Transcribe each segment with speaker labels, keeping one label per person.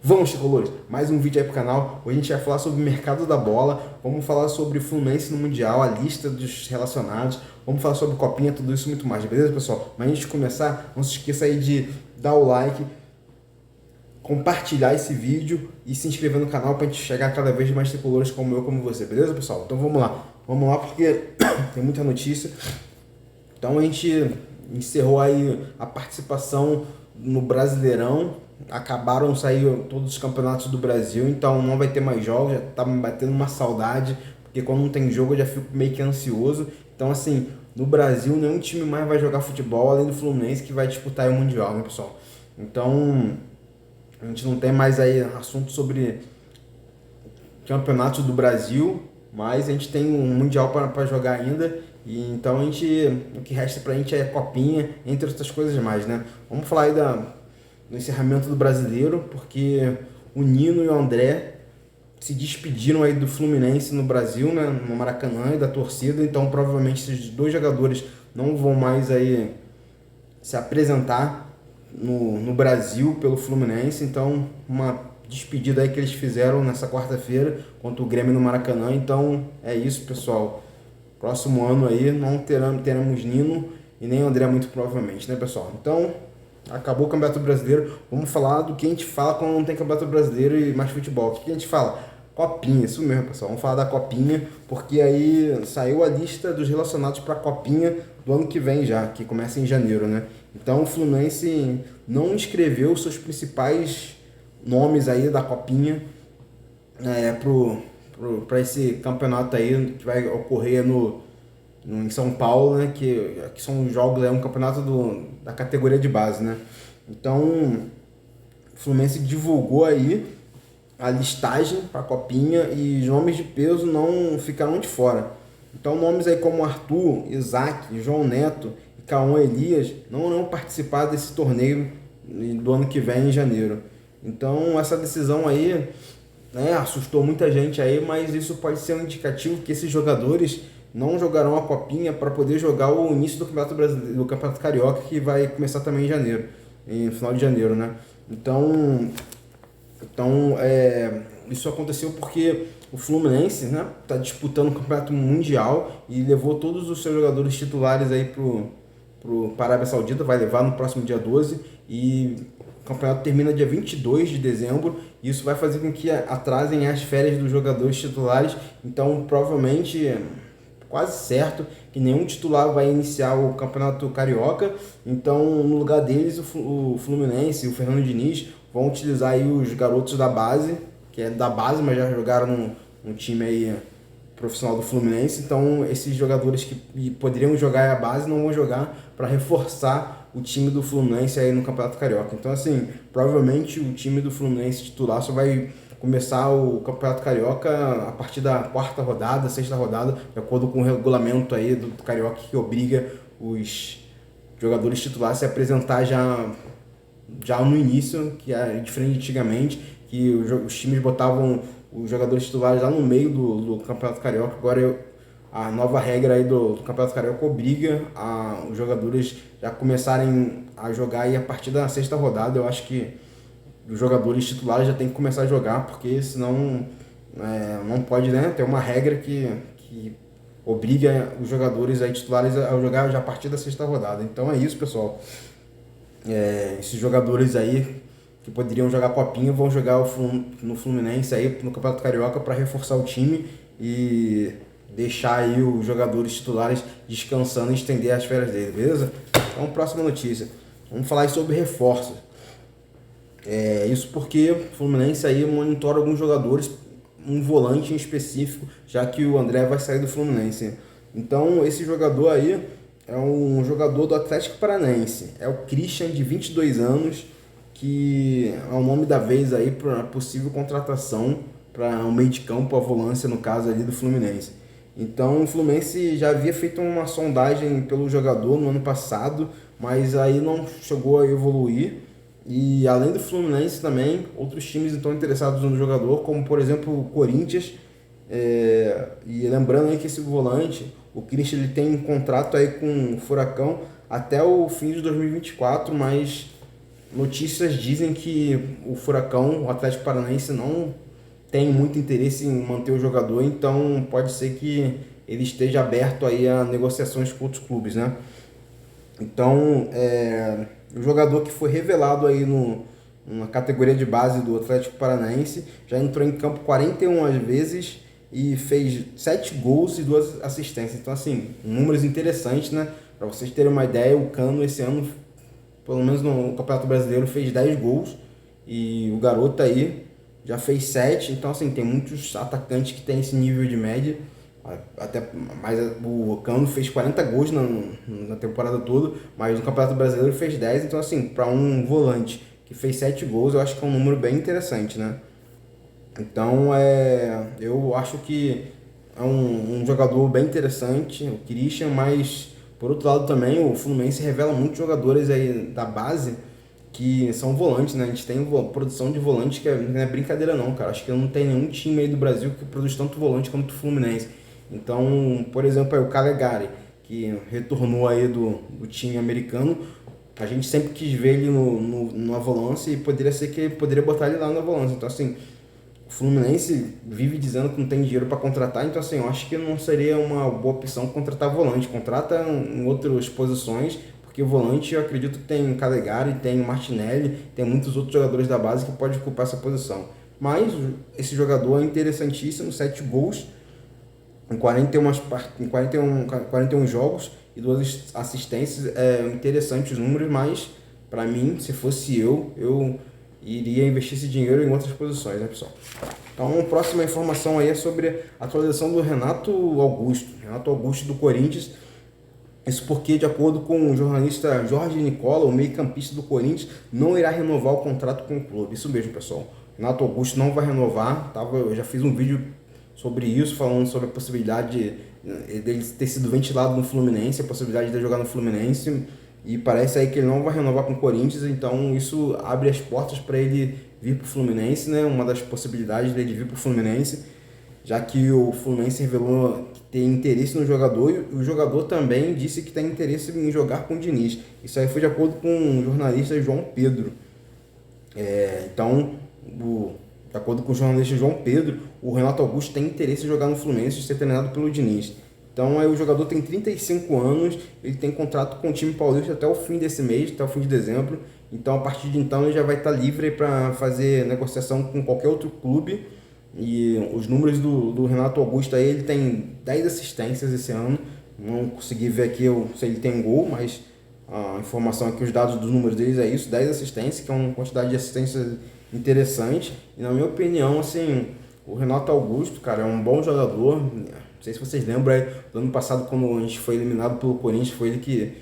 Speaker 1: Vamos, tricolores, mais um vídeo aí pro canal. Hoje a gente vai falar sobre o mercado da bola, vamos falar sobre Fluminense no Mundial, a lista dos relacionados, vamos falar sobre Copinha, tudo isso e muito mais, beleza, pessoal? Mas antes de começar, não se esqueça aí de dar o like, compartilhar esse vídeo e se inscrever no canal pra gente chegar a cada vez mais tricolores como eu, como você, beleza, pessoal? Então vamos lá porque tem muita notícia. Então a gente encerrou aí a participação no Brasileirão. Acabaram, saiu todos os campeonatos do Brasil, então não vai ter mais jogos, já tá me batendo uma saudade, porque quando não tem jogo eu já fico meio que ansioso. Então assim, no Brasil nenhum time mais vai jogar futebol além do Fluminense, que vai disputar o Mundial, né, pessoal? Então a gente não tem mais aí assunto sobre campeonatos do Brasil, mas a gente tem um Mundial para jogar ainda. E então o que resta pra gente é Copinha, entre outras coisas mais, né? Vamos falar aí no encerramento do Brasileiro, porque o Nino e o André se despediram aí do Fluminense no Brasil, né, no Maracanã, e da torcida. Então provavelmente esses dois jogadores não vão mais aí se apresentar no Brasil pelo Fluminense. Então uma despedida aí que eles fizeram nessa quarta-feira contra o Grêmio no Maracanã. Então é isso, pessoal. Próximo ano aí não teremos Nino e nem André, muito provavelmente, né, pessoal? Então acabou o Campeonato Brasileiro. Vamos falar do que a gente fala quando não tem Campeonato Brasileiro e mais futebol. O que a gente fala? Copinha, isso mesmo, pessoal. Vamos falar da Copinha, porque aí saiu a lista dos relacionados para a Copinha do ano que vem já, que começa em janeiro, né? Então o Fluminense não inscreveu seus principais nomes aí da Copinha para esse campeonato aí que vai ocorrer em São Paulo, né, que são jogos, é um campeonato da categoria de base, né? Então, o Fluminense divulgou aí a listagem para a Copinha e nomes de peso não ficaram de fora. Então, nomes aí como Arthur, Isaac, João Neto e Cauã Elias não irão participar desse torneio do ano que vem, em janeiro. Então, essa decisão aí, né, assustou muita gente aí, mas isso pode ser um indicativo que esses jogadores não jogarão a Copinha para poder jogar o início do Campeonato Brasileiro, do Campeonato Carioca, que vai começar também em janeiro, em final de janeiro, né? Então isso aconteceu porque o Fluminense, né, tá disputando o Campeonato Mundial e levou todos os seus jogadores titulares aí para a Arábia Saudita, vai levar no próximo dia 12, e o campeonato termina dia 22 de dezembro, e isso vai fazer com que atrasem as férias dos jogadores titulares. Então provavelmente, quase certo, que nenhum titular vai iniciar o Campeonato Carioca. Então, no lugar deles, o Fluminense e o Fernando Diniz vão utilizar aí os garotos da base, que é da base, mas já jogaram no time aí profissional do Fluminense. Então, esses jogadores que poderiam jogar a base não vão jogar, para reforçar o time do Fluminense aí no Campeonato Carioca. Então, assim, provavelmente o time do Fluminense titular só vai começar o Campeonato Carioca a partir da quarta rodada, sexta rodada, de acordo com o regulamento aí do Carioca, que obriga os jogadores titulares a se apresentar já no início, que é diferente de antigamente, que os times botavam os jogadores titulares lá no meio do Campeonato Carioca. Agora a nova regra aí do Campeonato Carioca obriga os jogadores já começarem a jogar aí a partir da sexta rodada. Eu acho que os jogadores titulares já tem que começar a jogar, porque senão não pode, né, ter uma regra que obriga os jogadores aí titulares a jogar já a partir da sexta rodada. Então é isso, pessoal. Esses jogadores aí que poderiam jogar Copinha vão jogar no Fluminense aí no Campeonato Carioca, para reforçar o time e deixar aí os jogadores titulares descansando e estender as férias dele, beleza? Então, próxima notícia. Vamos falar aí sobre reforços. Isso porque o Fluminense aí monitora alguns jogadores, um volante em específico, já que o André vai sair do Fluminense. Então esse jogador aí é um jogador do Atlético Paranaense, é o Christian, de 22 anos, que é o nome da vez aí para possível contratação para um meio de campo, a volância no caso ali do Fluminense. Então o Fluminense já havia feito uma sondagem pelo jogador no ano passado, mas aí não chegou a evoluir. E além do Fluminense também, outros times estão interessados no jogador, como por exemplo o Corinthians. E lembrando aí que esse volante, o Christian, ele tem um contrato aí com o Furacão até o fim de 2024, mas notícias dizem que o Furacão, o Atlético Paranaense, não tem muito interesse em manter o jogador, então pode ser que ele esteja aberto aí a negociações com outros clubes, né? Então, o jogador que foi revelado aí na categoria de base do Atlético Paranaense já entrou em campo 41 vezes e fez 7 gols e 2 assistências. Então, assim, números interessantes, né? Para vocês terem uma ideia, o Cano esse ano, pelo menos no Campeonato Brasileiro, fez 10 gols e o garoto aí já fez 7. Então, assim, tem muitos atacantes que têm esse nível de média. Até, mas o Cano fez 40 gols na temporada toda, mas no Campeonato Brasileiro fez 10. Então, assim, para um volante que fez 7 gols, eu acho que é um número bem interessante, né? Então, eu acho que é um jogador bem interessante, o Christian, mas por outro lado também o Fluminense revela muitos jogadores aí da base que são volantes, né? A gente tem produção de volante que não é brincadeira não, cara. Acho que não tem nenhum time aí do Brasil que produz tanto volante quanto o Fluminense. Então, por exemplo, aí o Calegari, que retornou aí do time americano, a gente sempre quis ver ele na volância e poderia ser que poderia botar ele lá na volância. Então, assim, o Fluminense vive dizendo que não tem dinheiro para contratar, então assim, eu acho que não seria uma boa opção contratar volante. Contrata em outras posições, porque volante eu acredito que tem Calegari, tem Martinelli, tem muitos outros jogadores da base que podem ocupar essa posição. Mas esse jogador é interessantíssimo, 7 gols em 41 jogos e 2 assistências. É interessante os números, mas para mim, se fosse eu iria investir esse dinheiro em outras posições, né, pessoal? Então, próxima informação aí é sobre a atualização do Renato Augusto do Corinthians. Isso porque, de acordo com o jornalista Jorge Nicola, o meio-campista do Corinthians não irá renovar o contrato com o clube. Isso mesmo, pessoal. Renato Augusto não vai renovar. Eu já fiz um vídeo sobre isso, falando sobre a possibilidade dele ter sido ventilado no Fluminense, a possibilidade de ele jogar no Fluminense. E parece aí que ele não vai renovar com o Corinthians, então isso abre as portas para ele vir para o Fluminense, né? Uma das possibilidades dele vir para o Fluminense, já que o Fluminense revelou que tem interesse no jogador e o jogador também disse que tem interesse em jogar com o Diniz. Isso aí foi de acordo com o jornalista João Pedro. De acordo com o jornalista João Pedro, o Renato Augusto tem interesse em jogar no Fluminense e ser treinado pelo Diniz. Então aí o jogador tem 35 anos, ele tem contrato com o time paulista até o fim desse mês, até o fim de dezembro. Então a partir de então ele já vai estar livre para fazer negociação com qualquer outro clube. E os números do Renato Augusto aí, ele tem 10 assistências esse ano. Não consegui ver aqui se ele tem gol, mas a informação aqui, os dados dos números deles é isso, 10 assistências, que é uma quantidade de assistências interessante. E na minha opinião, assim, o Renato Augusto, cara, é um bom jogador. Não sei se vocês lembram, do ano passado, quando a gente foi eliminado pelo Corinthians, foi ele que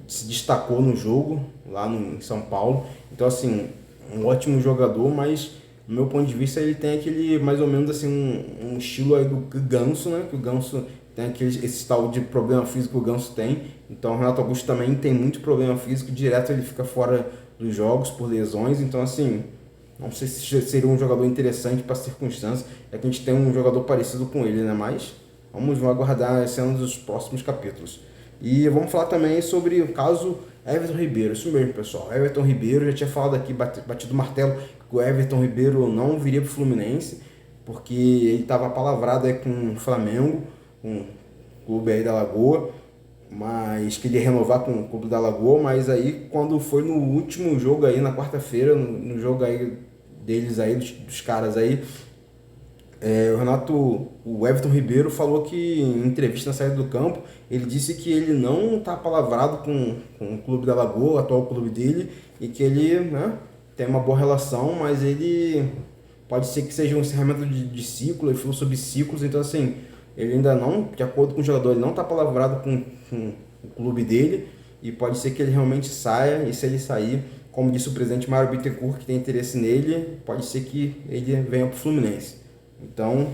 Speaker 1: se destacou no jogo, lá em São Paulo. Então, assim, um ótimo jogador, mas, no meu ponto de vista, ele tem aquele, mais ou menos, assim, um estilo aí do Ganso, né? Que o Ganso tem esse tal de problema físico que o Ganso tem. Então, o Renato Augusto também tem muito problema físico, direto ele fica fora dos jogos por lesões. Então, assim, não sei se seria um jogador interessante para a circunstância, é que a gente tem um jogador parecido com ele, né? Mas vamos aguardar as cenas dos próximos capítulos. E vamos falar também sobre o caso Everton Ribeiro. Isso mesmo, pessoal. Everton Ribeiro, já tinha falado aqui, batido o martelo, que o Everton Ribeiro não viria para o Fluminense, porque ele estava palavrado aí com o Flamengo, com o clube aí da Lagoa, mas que ele ia renovar com o clube da Lagoa. Mas aí quando foi no último jogo aí, na quarta-feira, no jogo aí deles aí, dos caras aí, o Everton Ribeiro falou que em entrevista na saída do campo, ele disse que ele não está palavrado com o clube da Lagoa, o atual clube dele, e que ele, né, tem uma boa relação, mas ele pode ser que seja um encerramento de ciclo. Ele falou sobre ciclos. Então, assim, ele ainda não, de acordo com o jogador, ele não está palavrado com o clube dele, e pode ser que ele realmente saia. E se ele sair, como disse o presidente Mário Bittencourt, que tem interesse nele, pode ser que ele venha para o Fluminense. Então,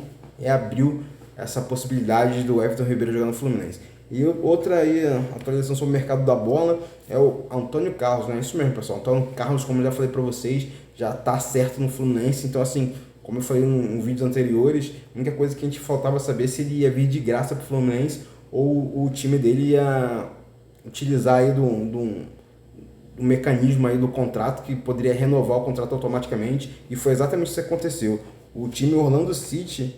Speaker 1: abriu essa possibilidade do Everton Ribeiro jogar no Fluminense. E outra aí, atualização sobre o mercado da bola, é o Antônio Carlos, né? Isso mesmo, pessoal. Antônio Carlos, como eu já falei para vocês, já está certo no Fluminense. Então, assim, como eu falei em vídeos anteriores, a única coisa que a gente faltava saber se ele ia vir de graça para o Fluminense ou o time dele ia utilizar aí de o mecanismo aí do contrato, que poderia renovar o contrato automaticamente, e foi exatamente isso que aconteceu. O time Orlando City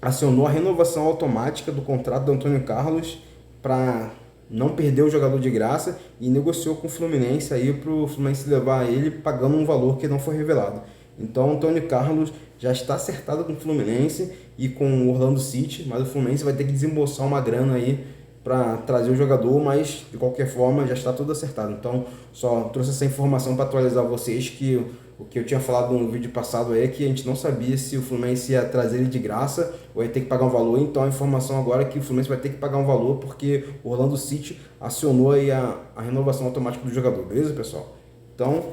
Speaker 1: acionou a renovação automática do contrato do Antônio Carlos para não perder o jogador de graça e negociou com o Fluminense aí para o Fluminense levar ele pagando um valor que não foi revelado. Então o Antônio Carlos já está acertado com o Fluminense e com o Orlando City, mas o Fluminense vai ter que desembolsar uma grana aí para trazer o jogador, mas de qualquer forma já está tudo acertado. Então só trouxe essa informação para atualizar vocês, que o que eu tinha falado no vídeo passado é que a gente não sabia se o Fluminense ia trazer ele de graça ou ia ter que pagar um valor. Então a informação agora é que o Fluminense vai ter que pagar um valor porque o Orlando City acionou aí a renovação automática do jogador, beleza, pessoal? Então,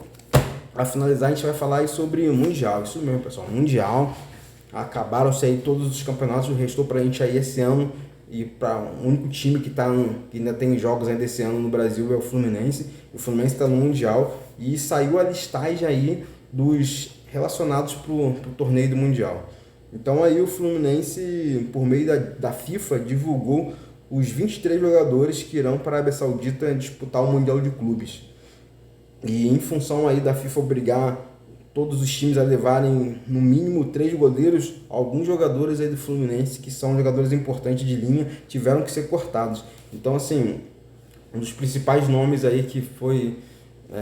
Speaker 1: para finalizar, a gente vai falar aí sobre o Mundial. Isso mesmo, pessoal, Mundial. Acabaram-se aí todos os campeonatos, restou para a gente aí esse ano, e para o único time que ainda tem jogos ainda esse ano no Brasil é o Fluminense. O Fluminense está no Mundial e saiu a listagem aí dos relacionados para o torneio do Mundial. Então aí o Fluminense, por meio da FIFA, divulgou os 23 jogadores que irão para a Arábia Saudita disputar o Mundial de Clubes. E em função aí da FIFA obrigar todos os times a levarem no mínimo 3 goleiros, alguns jogadores aí do Fluminense, que são jogadores importantes de linha, tiveram que ser cortados. Então, assim, um dos principais nomes aí que foi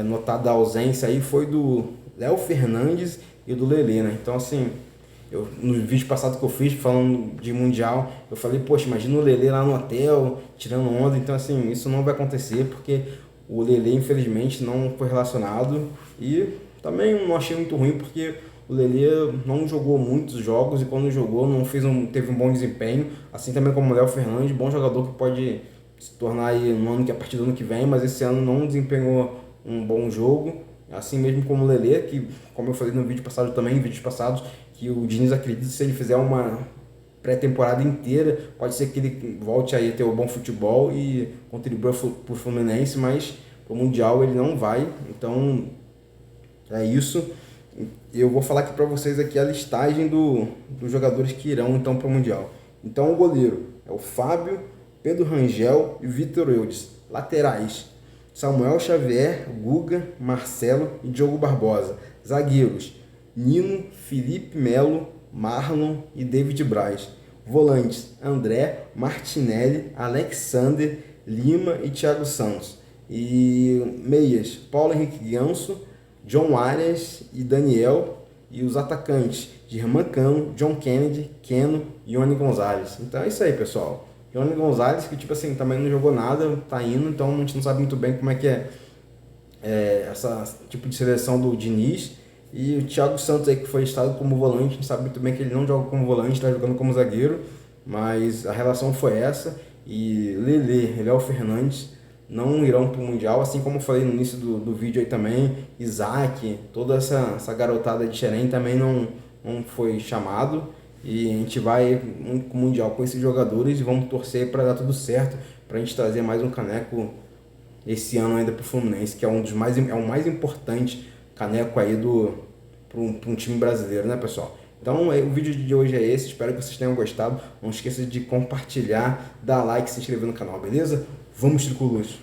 Speaker 1: notado a ausência aí foi do Léo Fernandes e do Lelê, né? Então, assim, no vídeo passado que eu fiz falando de Mundial, eu falei, poxa, imagina o Lelê lá no hotel, tirando onda. Então, assim, isso não vai acontecer, porque o Lelê, infelizmente, não foi relacionado. E também não achei muito ruim, porque o Lelê não jogou muitos jogos e quando jogou não teve um bom desempenho, assim também como o Léo Fernandes, bom jogador que pode se tornar aí a partir do ano que vem, mas esse ano não desempenhou um bom jogo, assim mesmo como o Lelê, que, como eu falei no vídeo passado também, em vídeos passados, que o Diniz acredita que se ele fizer uma pré-temporada inteira, pode ser que ele volte aí a ter um bom futebol e contribua para o Fluminense, mas para o Mundial ele não vai. Então é isso. Eu vou falar aqui para vocês aqui a listagem dos jogadores que irão então para o Mundial. Então o goleiro é o Fábio, Pedro Rangel e Vitor Eudes. Laterais: Samuel Xavier, Guga, Marcelo e Diogo Barbosa. Zagueiros: Nino, Felipe Melo, Marlon e David Braz. Volantes: André, Martinelli, Alexander, Lima e Thiago Santos. E meias: Paulo Henrique Ganso, John Arias e Daniel. E os atacantes: Germán Cano, John Kennedy, Keno e Ione Gonzalez. Então é isso aí, pessoal. Ione Gonzalez, que tipo assim, também não jogou nada, tá indo, então a gente não sabe muito bem como é que é essa tipo de seleção do Diniz. E o Thiago Santos aí, que foi listado como volante, a gente sabe muito bem que ele não joga como volante, está jogando como zagueiro, mas a relação foi essa. E Lelê e Léo Fernandes não irão para o Mundial, assim como eu falei no início do vídeo aí também. Isaac, toda essa garotada de Xerém também não foi chamado. E a gente vai com o Mundial com esses jogadores e vamos torcer para dar tudo certo, para a gente trazer mais um caneco esse ano ainda para o Fluminense, que é o mais importante caneco aí para um time brasileiro, né, pessoal? Então o vídeo de hoje é esse, espero que vocês tenham gostado. Não esqueça de compartilhar, dar like e se inscrever no canal, beleza? Vamos, tricolores!